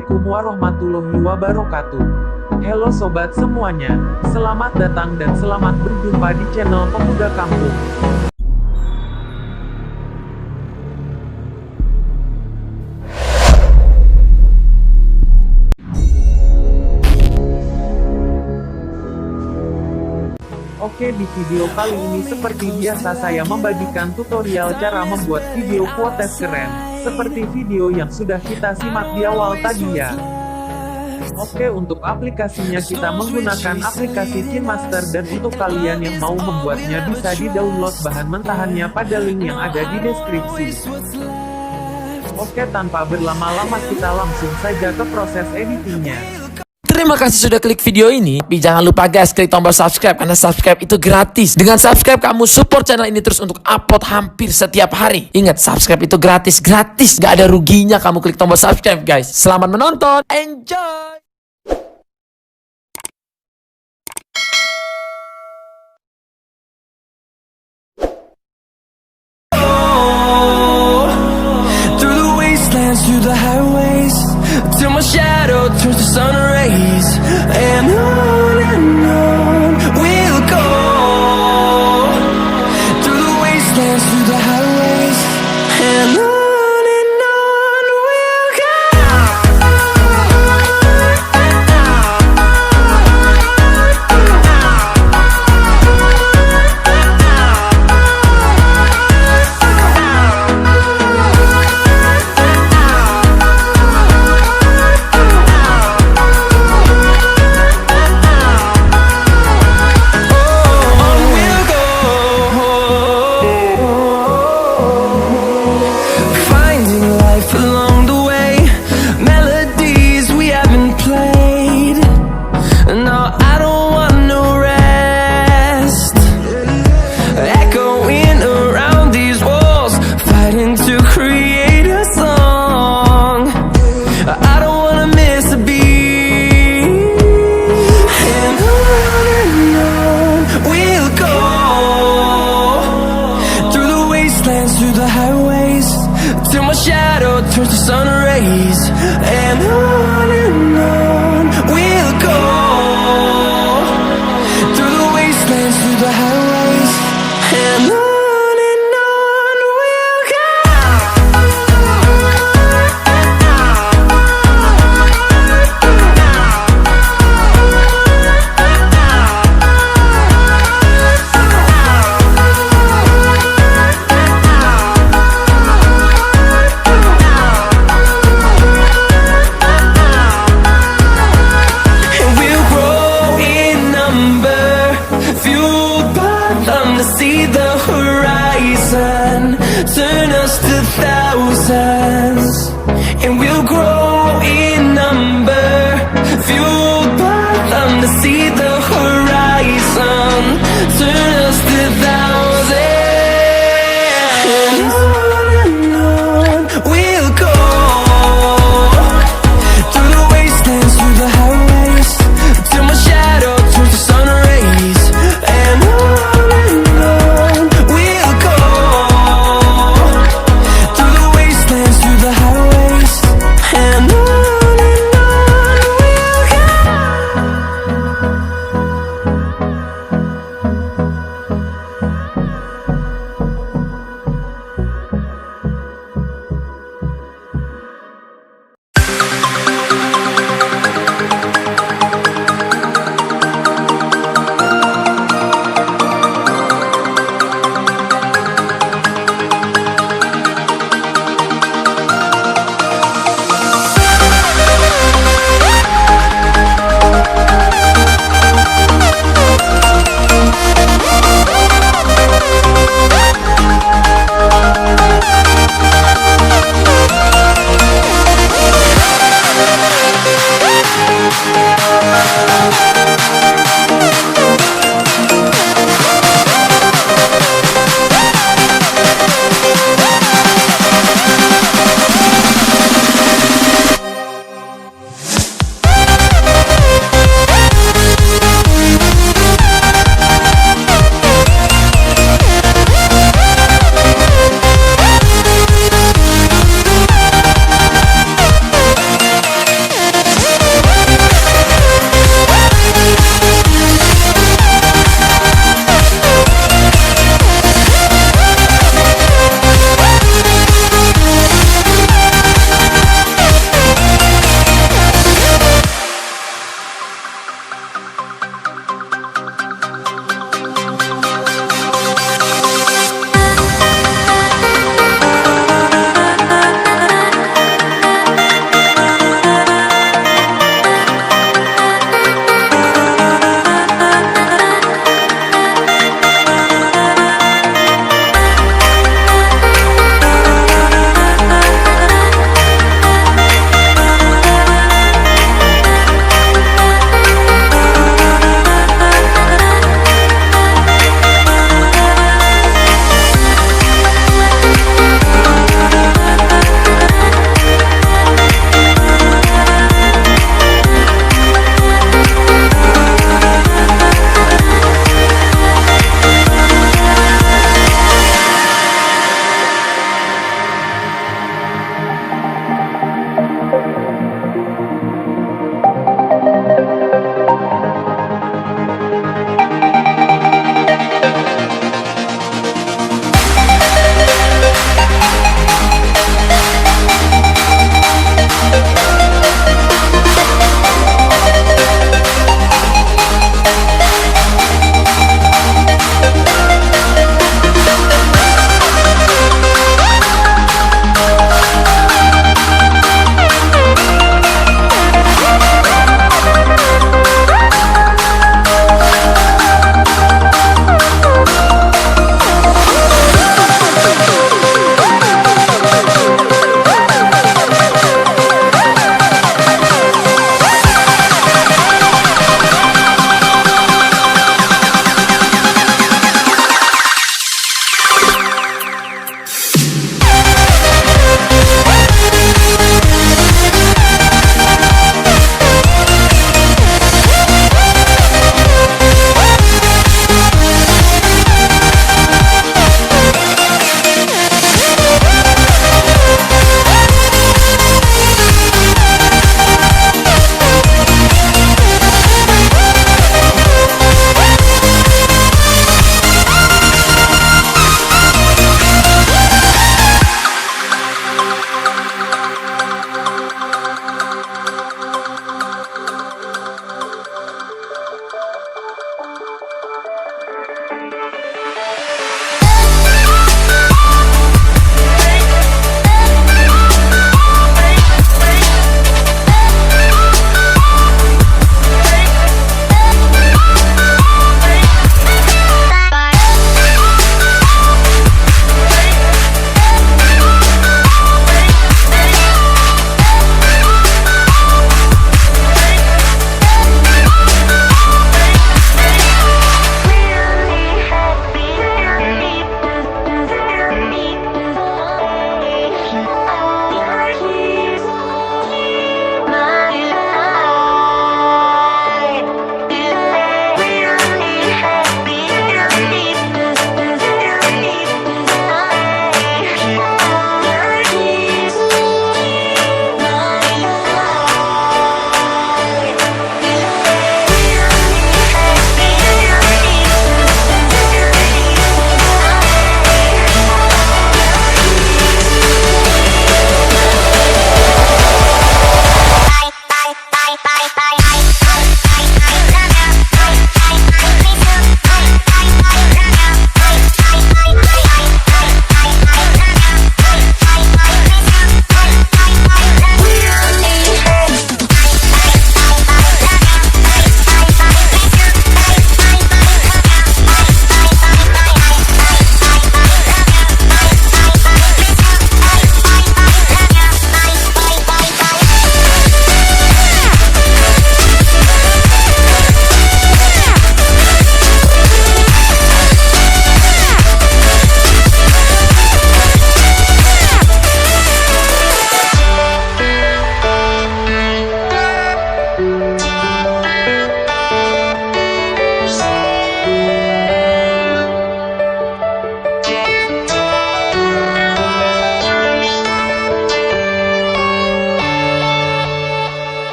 Assalamu'alaikum warahmatullahi wabarakatuh. Halo sobat semuanya, selamat datang dan selamat berjumpa di channel Pemuda Kampung. Oke, di video kali ini seperti biasa saya membagikan tutorial cara membuat video quotes keren, seperti video yang sudah kita simak di awal tadi ya. Oke, untuk aplikasinya kita menggunakan aplikasi Kinemastrr, dan untuk kalian yang mau membuatnya bisa di-download bahan mentahannya pada link yang ada di deskripsi. Oke, tanpa berlama-lama kita langsung saja ke proses editingnya. Terima kasih sudah klik video ini. Tapi jangan lupa guys, klik tombol subscribe, karena subscribe itu gratis. Dengan subscribe kamu support channel ini terus untuk upload hampir setiap hari. Ingat, subscribe itu gratis. Gak ada ruginya kamu klik tombol subscribe guys. Selamat menonton, enjoy. Through the highways, till my shadow turns to sun rays, and on we'll go. Through the wastelands, through the highways, and on we'll go.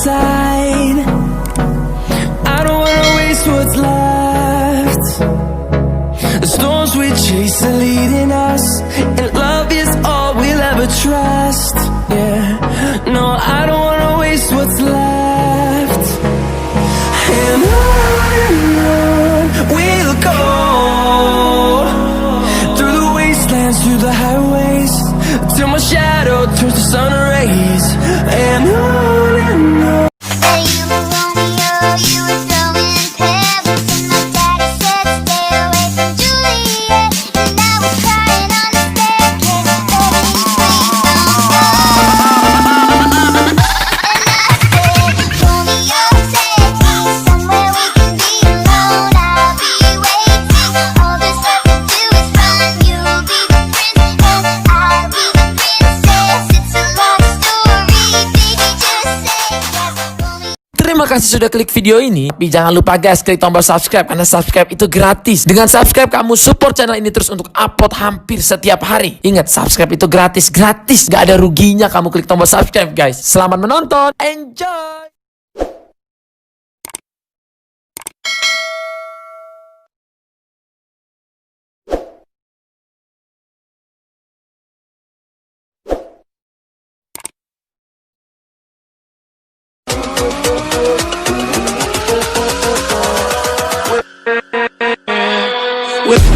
inside. I don't wanna waste what's left. The storms we chase are leading us, and love is all we'll ever trust. Yeah, no, I don't wanna waste what's left. And on we'll go, through the wastelands, through the highways, till my shadow turns to sun rays. And on and on. Say you were Romeo, you were throwing pebbles, and my daddy said stay away from Juliet. And I was crying on the staircase, begging you please don't go. And I said, Romeo, take me somewhere we can be alone. I'll be waiting. All there's left to do is run. You'll be the prince and I'll be the princess. It's a love story, baby, just say yes, Romeo. Terima kasih sudah klik video ini. Tapi jangan lupa guys, klik tombol subscribe karena subscribe itu gratis. Dengan subscribe kamu support channel ini terus untuk upload hampir setiap hari. Ingat, subscribe itu gratis, gak ada ruginya kamu klik tombol subscribe guys. Selamat menonton, enjoy. With